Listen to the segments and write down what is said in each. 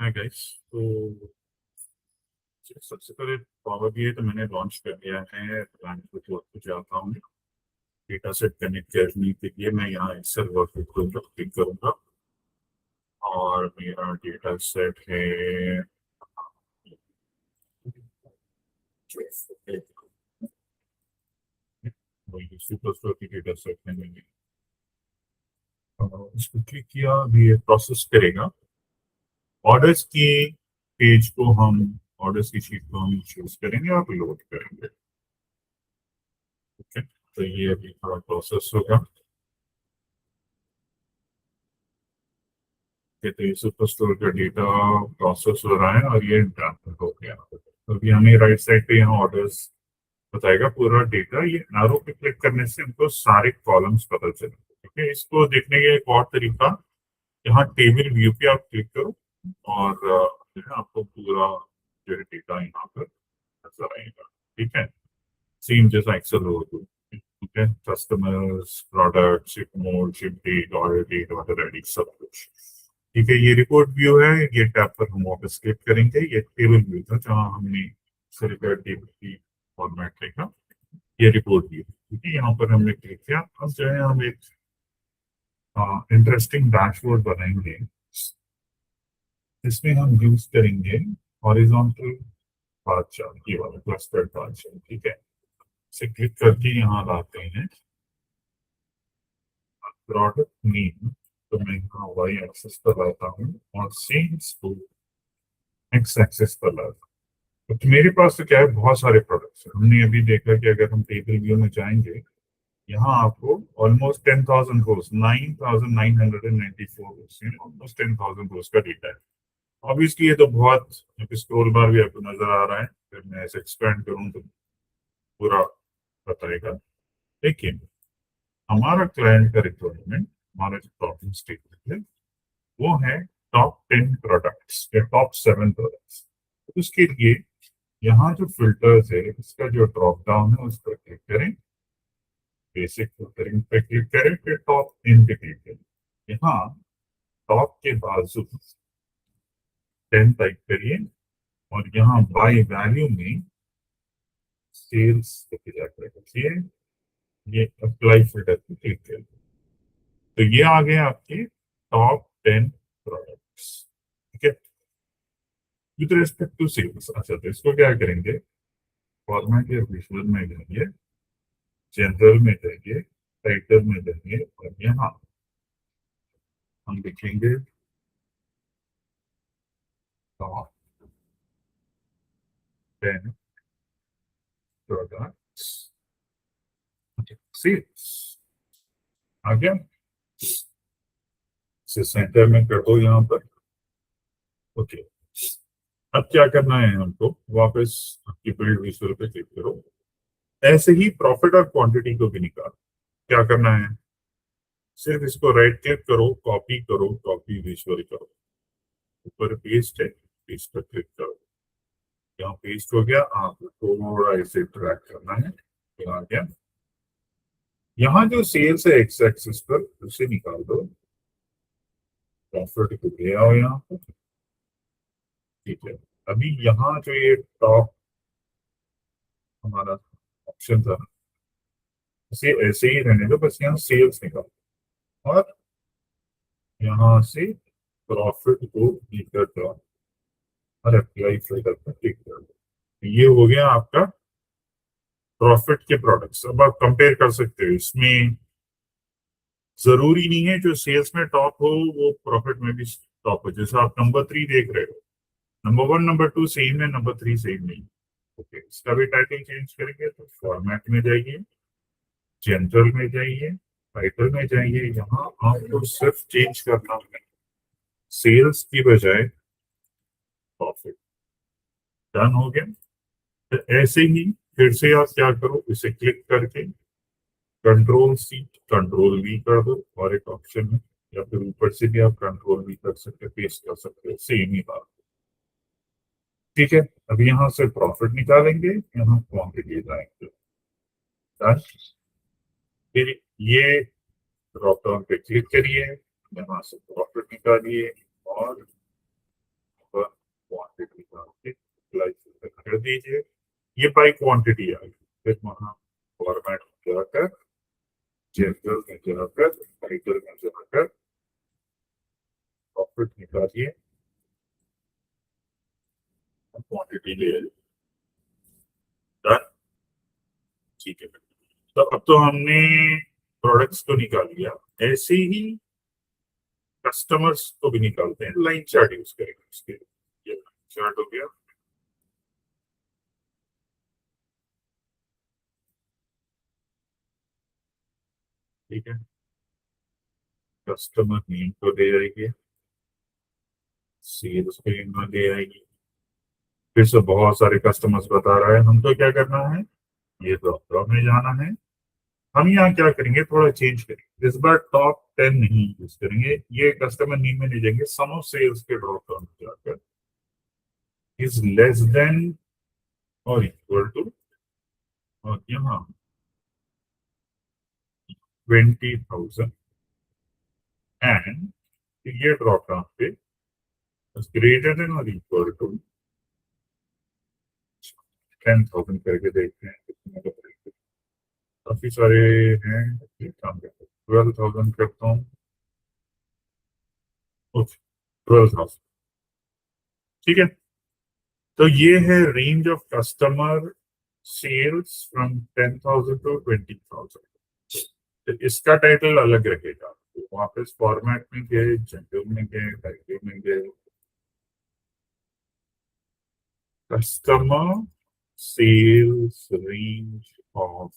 Hi guys. तो सबसे पहले पावर बीआई तो मैंने लॉन्च कर दिया है। प्लान को जाता हूँ डेटा सेट कनेक्ट करने के लिए। मैं यहाँ एक्सेल वर्कबुक को क्लिक करूंगा और मेरा डेटा सेट है वही सुपर स्टोर की डेटा सेट है। मैंने इसको क्लिक किया, अभी ये प्रोसेस करेगा। ऑर्डर्स की पेज को हम ऑर्डर्स की शीट को हम चूज करेंगे और लोड करेंगे। ओके, तो ये अभी थोड़ा प्रोसेस होगा। कहते हैं सुपर स्टोर का डेटा प्रोसेस हो रहा है और ये डन हो गया। तो अभी हमें राइट साइड पे यहाँ ऑर्डर्स बताएगा पूरा डेटा। ये एरो पे क्लिक करने से हमको सारे कॉलम्स पता चले। ठीक है, इसको देखने का एक और तरीका, यहाँ टेबल व्यू पे आप क्लिक करो और जो है आपको पूरा जो है डेटा यहाँ पर नजर आएगा। ठीक है, सेम जैसा एक्सेल हो तो। ठीक है, customers, product, ship mode, ship date, order date, order ID, सब कुछ। ठीक है, ये रिपोर्ट व्यू है। ये टैब पर हम वापस क्लिक करेंगे। ये टेबल व्यू था जहाँ हमने सिलेक्टेड टेबल की फॉर्मेट देखा। ये रिपोर्ट व्यू। ठीक है, यहाँ पर हमने क्लिक किया। अब जो है हम एक इंटरेस्टिंग डैशबोर्ड बनाएंगे। इसमें हम यूज करेंगे हॉरिजॉन्टल बार चार्ट, ये वाला क्लस्टर बार चार्ट। ठीक है, इसे क्लिक करके यहाँ लाते हैं प्रोडक्ट नेम। तो मैं यहाँ वाई एक्सेस पर लाता हूँ और सेल्स को एक्स एक्सेस पर लाता हूँ। तो मेरे पास तो क्या है, बहुत सारे प्रोडक्ट्स हैं। हमने अभी देखा कि अगर हम टेबल व्यू में जाएंगे, यहाँ आपको ऑलमोस्ट 10,000 रोज, 9,994 रोज, ऑलमोस्ट 10,000 रोज का डेटा है। ऑब्वियसली ये तो बहुत, स्क्रॉल बार भी आपको नजर आ रहा है। फिर मैं ऐसे एक्सपेंड करूँ तो पूरा बताएगा। लेकिन हमारा क्लाइंट का रिक्वायरमेंट, हमारा जो प्रॉब्लम स्टेटमेंट है, वो है टॉप 10 प्रोडक्ट्स या टॉप 7 प्रोडक्ट्स। उसके लिए यहाँ जो फिल्टर्स है, इसका जो ड्रॉप डाउन है उस पर क्लिक करें। बेसिक फिल्टरिंग पे क्लिक करें, फिर टॉप 10 पे क्लिक करें। यहाँ टॉप के बाजू 10 टाइप करिए और यहाँ बाय वैल्यू में सेल्स पे जाकर रखिए। ये अप्लाई फिल्टर पे क्लिक करिए। तो ये आ गए आपके टॉप 10 प्रोडक्ट्स। ठीक है, विद रिस्पेक्ट टू सेल्स। अच्छा, तो इसको क्या करेंगे, फॉर्मेट या विजुअल में जाइए, जनरल में जाइए, टाइटल में जाइए और यहाँ हम लिखेंगे टॉप 10 प्रोडक्ट्स सेल्स। आ गया, इसे सेंटर में कर दो यहाँ पर। ओके, अब क्या करना है हमको, वापस आपकी बिल्ड विजुअल पे क्लिक करो। ऐसे ही प्रॉफिट और क्वांटिटी को भी निकाल। क्या करना है, सिर्फ इसको राइट क्लिक करो, कॉपी करो, कॉपी विजुअल करो, ऊपर पेस्ट है, पेस्ट पर क्लिक करो। यहाँ पेस्ट हो गया, आपको थोड़ा इसे ट्रैक करना है। ये आ गया। यहाँ जो सेल्स है एक्स एक्सिस पर, उसे निकाल दो, प्रॉफिट को ले आओ यहाँ पर। ठीक है, अभी यहाँ जो ये टॉप हमारा ऑप्शन था, इसे ऐसे ही रहने दो, बस यहाँ सेल्स निकालो और यहाँ से प्रॉफिट को नीचे जाओ और अप्लाई फिल्टर पर क्लिक कर दो। ये हो गया आपका प्रॉफिट के प्रोडक्ट्स। अब आप कंपेयर कर सकते हो, इसमें जरूरी नहीं है जो सेल्स में टॉप हो वो प्रॉफिट में भी टॉप हो। जैसे आप नंबर 3 देख रहे हो, नंबर 1 नंबर 2 सेम है, नंबर 3 सेम नहीं। ओके, इसका भी टाइटल चेंज करेंगे तो फॉर्मेट में जाइए, जनरल में जाइए, टाइटल में जाइए। यहाँ आपको सिर्फ चेंज करना है सेल्स की बजाय प्रॉफिट। डन हो गया। तो ऐसे ही फिर से आप क्या करो, इसे क्लिक करके कंट्रोल C कंट्रोल V कर दो और एक ऑप्शन है, या फिर ऊपर से भी आप कंट्रोल V कर सकते, पेस्ट कर सकते हो, सेम ही बात। ठीक है, अब यहाँ से प्रॉफिट निकालेंगे, यहाँ क्वांटिटी लाएंगे। Done? फिर ये ड्रॉप डाउन पे क्लिक करिए, यहाँ से प्रॉफिट निकालिए और क्वांटिटी कर दीजिए, ये बाई क्वांटिटी आ गई। फिर वहां फॉर्मेट में जाकर जनरल में जाकर टाइटल में जाकर प्रॉफिट निकालिए, क्वांटिटी ले डन। ठीक है, तो अब तो हमने प्रोडक्ट्स को निकाल लिया, ऐसे ही कस्टमर्स को भी निकालते हैं। लाइन चार्ट यूज करेंगे उसके लिए। ये लाइन चार्ट हो गया। ठीक है, कस्टमर नेम को दे आएगी, सेल्स को यहाँ दे आएगी। फिर से बहुत सारे कस्टमर्स बता रहा है, हमको क्या करना है, ये ड्रॉप में जाना है। हम यहाँ क्या करेंगे, थोड़ा चेंज करेंगे, इस बार टॉप 10 नहीं यूज करेंगे, ये कस्टमर नेम में नहीं जाएंगे, सम ऑफ सेल्स के ड्रॉप डाउन में जाकर is less than or equal to, और यहाँ 20,000 एंड ये ड्रॉप डाउन पे greater than or equal to 10,000 करके देखते हैं कितने का पड़ेगा। काफी सारे हैं, एक काम करते हैं 12,000 करता हूँ। 12,000, ठीक है। तो ये है range of customer sales from 10,000 to 20,000। तो इसका टाइटल अलग रहेगा, तो वापस फॉर्मेट में गए, जनरल में गए, टाइटल में गए, customer sales range of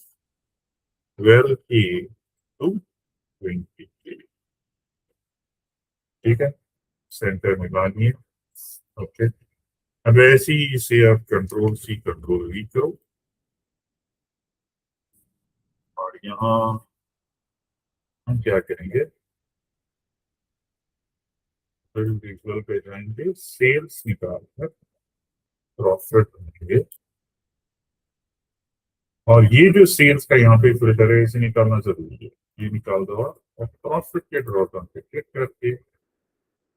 12K to 20K। ठीक है, सेंटर में डालिए। ओके, अब ऐसे ही इसे आप कंट्रोल सी कंट्रोल वी करो, और यहाँ हम क्या करेंगे, फिर विजुअल पे जाएंगे, सेल्स निकाल कर प्रॉफिट होंगे, और ये जो सेल्स का यहाँ पे फिल्टर है इसे निकालना जरूरी है, ये निकाल दो आप, और प्रॉफिट के ड्रॉप डाउन पे क्लिक करके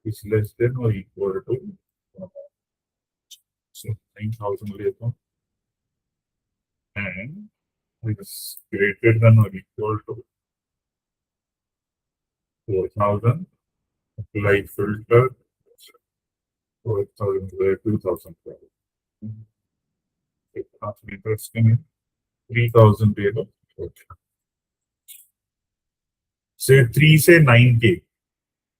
इस less than or equal to 9,000 लेता हूँ and it's greater than or equal to 4,000, apply filter 4,000 2,000 interesting है, 3,000 दे दो। से 3 से 9K,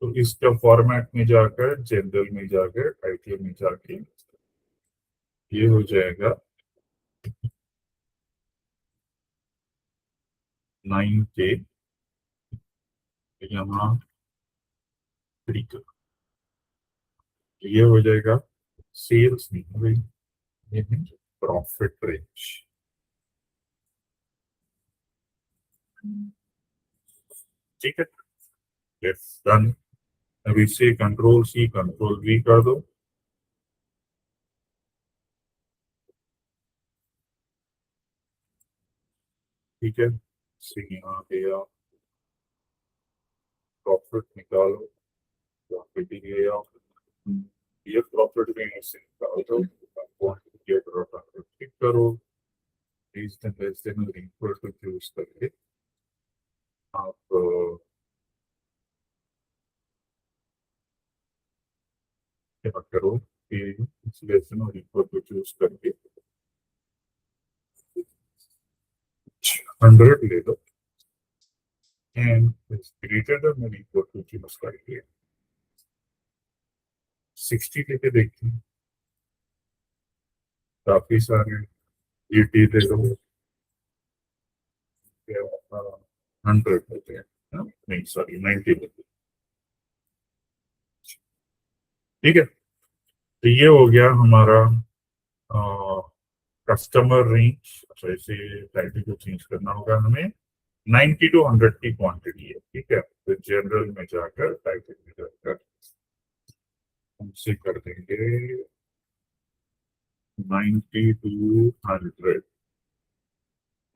तो इसका फॉर्मेट में जाकर जनरल में जाकर टाइटल में जाके ये हो जाएगा 9K, यहाँ 3 का, ये हो जाएगा सेल्स नहीं हो गई, ये प्रॉफिट रेंज। ठीक है, इट्स डन। अब इसे कंट्रोल सी कंट्रोल वी कर दो, ठीक है। से यहाँ गया, प्रॉफिट निकालो, प्रॉफिट ही गया, ये प्रॉफिट में से निकाल दो, क्लिक करो, less than or equal to choose करके आप क्या करो कि less than or equal to choose करके 100 ले लो and greater than or equal to choose करके 60 लेके देखते हैं। काफी सारे 80 ले लो, 100 लेते हैं, नहीं सॉरी 90 लेते हैं। ठीक है, तो ये हो गया हमारा कस्टमर रेंज। अच्छा, इसे टाइटल को चेंज करना होगा हमें, 90 टू 100 की क्वांटिटी है, ठीक है। तो जनरल में जाकर टाइटल में जाकर हमसे कर देंगे 90 टू 100।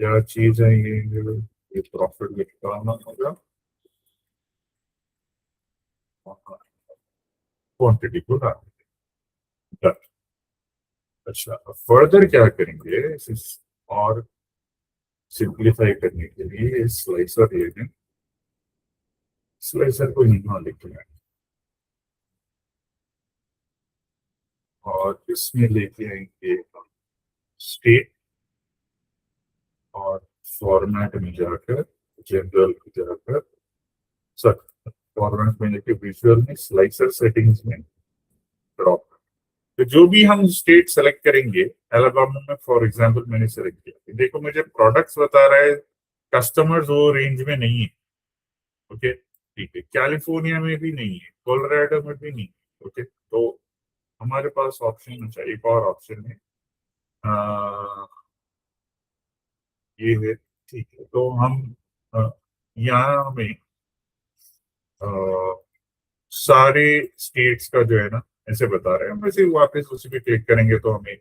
क्या चीज है ये प्रॉफिट निकालना होगा, क्वांटिटी को डाल अच्छा, फर्दर क्या करेंगे और सिंप्लीफाई करने के लिए स्लाइसर ले लें। स्लाइसर को यहाँ लिखते हैं और इसमें लेके आएंगे स्टेट और फॉर्मेट में जाकर जनरल में जाकर सर फॉर्मेट में लेके विजुअल में स्लाइसर सेटिंग्स में ड्रॉप। तो जो भी हम स्टेट सेलेक्ट करेंगे, एलाबामा में फॉर एग्जांपल मैंने सेलेक्ट किया, देखो मुझे प्रोडक्ट्स बता रहा है, कस्टमर्स वो रेंज में नहीं है। ओके ठीक है, कैलिफोर्निया में भी नहीं है, कोलोराडो में भी नहीं है। ओके, तो हमारे पास ऑप्शन अच्छा एक और ऑप्शन है, ये है। ठीक है, तो हम अ, यहाँ हमें अ, सारे स्टेट्स का जो है ना ऐसे बता रहे हैं, हम वैसे वापस उसी पे क्लिक करेंगे तो हमें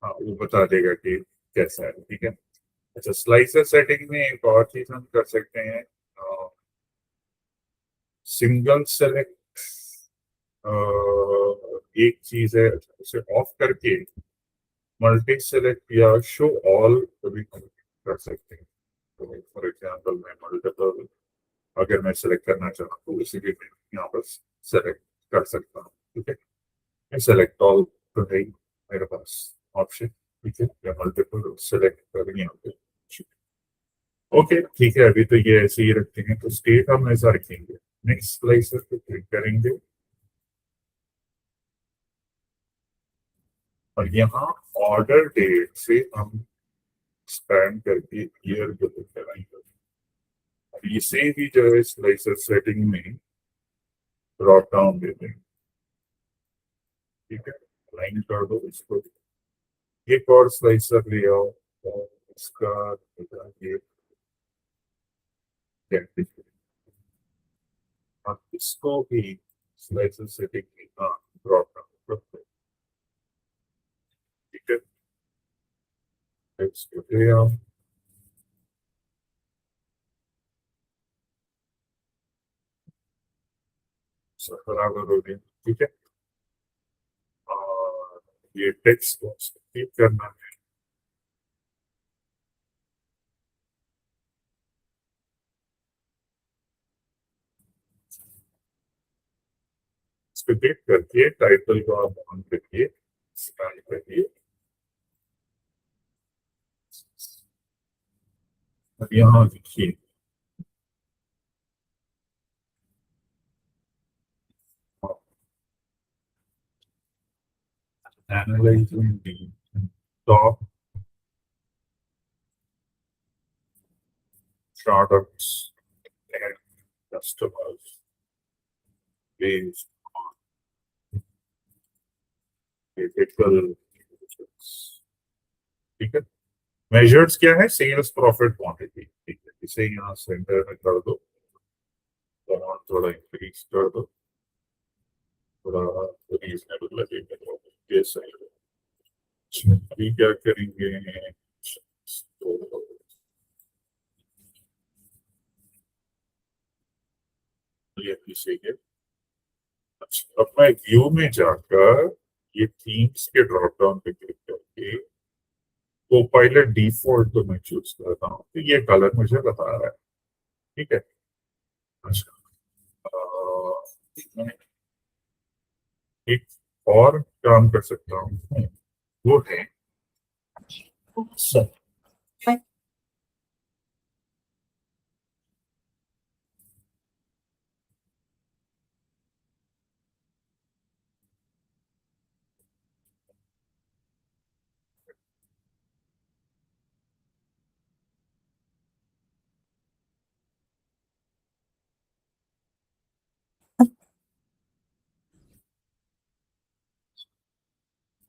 वो बता देगा कि कैसा है। ठीक है, अच्छा स्लाइसर सेटिंग में एक और चीज हम कर सकते हैं, सिंगल सेलेक्ट। एक चीज है, उसे ऑफ करके मल्टी सेलेक्ट या शो ऑल भी कर सकते हैं। तो फॉर एग्जांपल मैं मल्टीपल अगर मैं सेलेक्ट करना चाहूँ तो उसी भी मैं यहाँ पर सेलेक्ट कर सकता हूँ। ठीक है, सेलेक्ट ऑल तो है ही मेरे पास ऑप्शन। ठीक है, या मल्टीपल सेलेक्ट कर यहाँ पे। ओके ठीक है, अभी तो ये ऐसे ही रखते हैं, तो स्टेट हम ऐसा रखेंगे। नेक्स्ट प्लेसेस पे क्लिक करेंगे और यहाँ ऑर्डर डेट से हम स्पैन करके ईयर को कराएंगे। इसे भी जो है स्लाइसर सेटिंग में ड्रॉप डाउन देते हैं। ठीक है, लाइन कर दो इसको, एक और स्लाइसर ले आओ और इसका ये आप इसको भी स्लाइसर सेटिंग में ड्रॉप डाउन करते हैं। ठीक है, इसको ले आओ, बराबर हो गया। ठीक है, और ये टेक्स्ट बॉक्स क्लिक करना है, इस पे क्लिक करके टाइटल को आप ऑन करिए, स्टाइल करिए और यहाँ लिखिए analyzing the top products and customers based on ethical users। ठीक है, मेजर्स क्या है, सेल्स प्रॉफिट क्वांटिटी। ठीक है, इसे यहाँ सेंटर में कर दो, अमाउंट थोड़ा इंक्रीज कर दो, थोड़ा रीजनेबल लगेगा तो ये सही है। अभी क्या करेंगे, तो ये भी सही है। अच्छा, अब मैं व्यू में जाकर ये थीम्स के ड्रॉप डाउन पे क्लिक करके को पायलट डिफॉल्ट तो मैं चूज करता हूँ, तो ये कलर मुझे बता रहा है। ठीक है, अच्छा मैं एक और काम कर सकता हूँ, वो है सर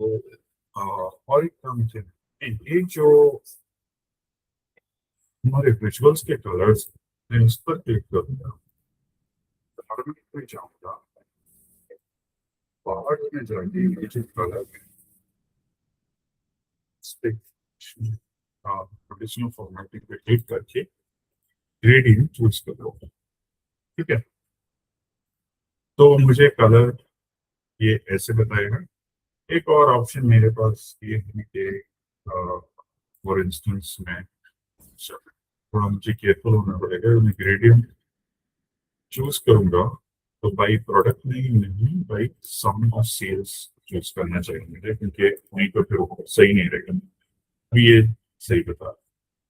तो और एक काम है, ये जो हमारे विजुअल्स के कलर्स मैं इस पर क्लिक करूंगा, बाहर में जाऊंगा, बाहर में जाके ये जो कलर है इस पे ट्रेडिशनल फॉर्मेटिंग पे क्लिक करके ग्रेडियंट चूज करो। ठीक है, तो मुझे कलर ये ऐसे बताएगा, एक और ऑप्शन मेरे पास ये है कि फॉर इंस्टेंस मैं थोड़ा मुझे केयरफुल होना पड़ेगा, मैं ग्रेडियंट चूज करूंगा तो बाई प्रोडक्ट नहीं by sum of sales choose करना चाहिए मुझे, क्योंकि नहीं तो फिर वो सही नहीं रहेगा। अभी ये सही बता।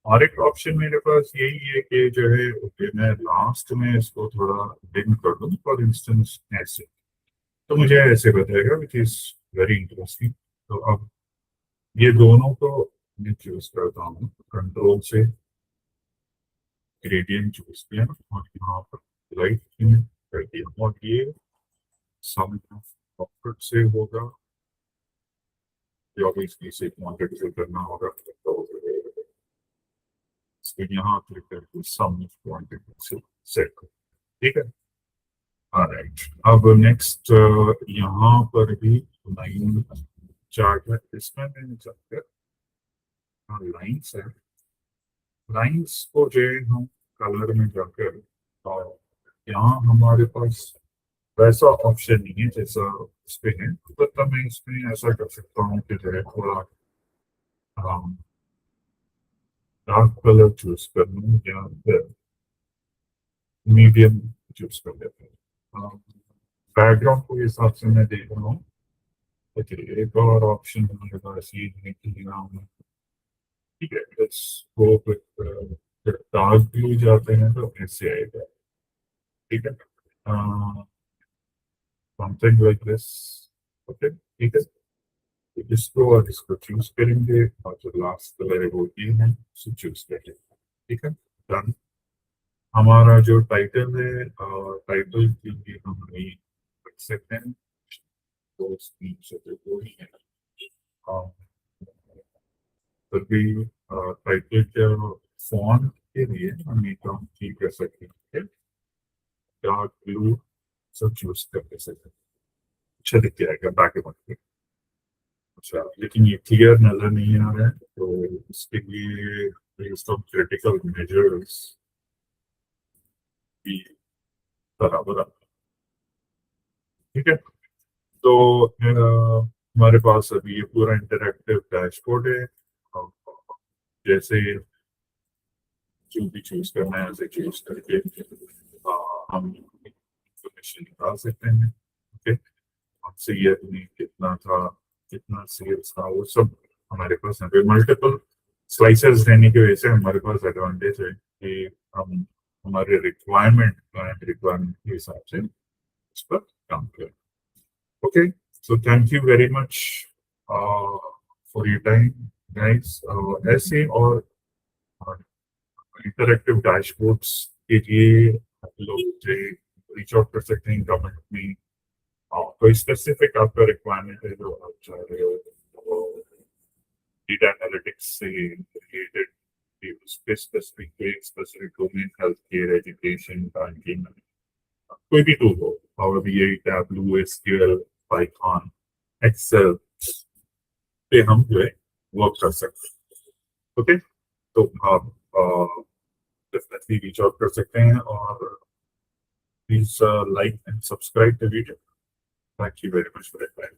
और एक ऑप्शन मेरे पास यही है कि जो है ओके मैं लास्ट में इसको थोड़ा डिम कर दूं, फॉर इंस्टेंस ऐसे, तो मुझे ऐसे बताएगा विच इज वेरी इंटरेस्टिंग। तो अब ये दोनों को मैं चूज करता हूँ, कंट्रोल से ग्रेडियंट चूज किया और यहाँ पर लाइट कर दिया, और ये सम प्रॉफिट से होगा या इसकी से क्वांटिटी से करना होगा, तो इसको यहाँ क्लिक करके सम क्वांटिटी से सेट कर, ठीक है। ऑलराइट, अब नेक्स्ट यहाँ पर भी लाइन चार्ट है, इसमें मैंने जाकर लाइन्स है, लाइन्स को जो है हम कलर में जाकर, और यहाँ हमारे पास वैसा ऑप्शन नहीं है जैसा इस पे है, तो मैं इसमें ऐसा कर सकता हूँ कि जो है थोड़ा डार्क कलर चूज कर लूँ या फिर मीडियम चूज कर लेते हैं। बैकग्राउंड के हिसाब से मैं देख रहा हूँ। ओके, एक और ऑप्शन हमारे पास ये है कि ठीक है, let's go with dark blue जाते हैं तो ऐसे आएगा, ठीक है, समथिंग लाइक दिस। ओके, ठीक है, तो इसको और इसको चूज करेंगे और जो लास्ट कलर है वो ये है, उसे चूज करेंगे, ठीक है, डन। हमारा जो टाइटल है, टाइटल के लिए हम नहीं रख सकते हैं, तो स्क्रीन से तो वो ही है। हाँ, तभी टाइटल के फॉन्ट के लिए हम एक काम ठीक कर सकते हैं, डार्क ब्लू सब चूज कर सकते हैं, अच्छा दिख जाएगा बैकग्राउंड। अच्छा, लेकिन ये क्लियर नजर नहीं आ रहा है, तो इसके लिए बेस्ड ऑन क्रिटिकल मेजर्स भी बराबर आता है, ठीक है। तो हमारे पास अभी ये पूरा इंटरैक्टिव डैशबोर्ड है, और जैसे जो भी चूज करना है ऐसे चूज करके हम इंफॉर्मेशन निकाल सकते हैं, ओके। हमसे ये नहीं कितना था, कितना सेल्स था, वो सब हमारे पास है। मल्टीपल स्लाइसेस रहने की वजह से हमारे पास एडवांटेज है कि हम हमारे रिक्वायरमेंट, क्लाइंट रिक्वायरमेंट के हिसाब से उस पर काम करें, okay. So thank you very much for your time guys. ऐसे और इंटरैक्टिव डैशबोर्ड्स के लिए आप लोग मुझे रीच आउट कर सकते हैं कमेंट में। कोई स्पेसिफिक आपका रिक्वायरमेंट है जो आप चाह रहे हो डेटा एनालिटिक्स से रिलेटेड, उस पे स्पेसिफिक कोई specific domain, health care, education, banking, कोई भी टूल हो, power BI, Tableau, SQL, Python, Excel पे हम जो है वर्क कर सकते हैं, ओके। तो आप डेफिनेटली रीच आउट कर सकते हैं, और please like and subscribe the video. Thank you very much for your time.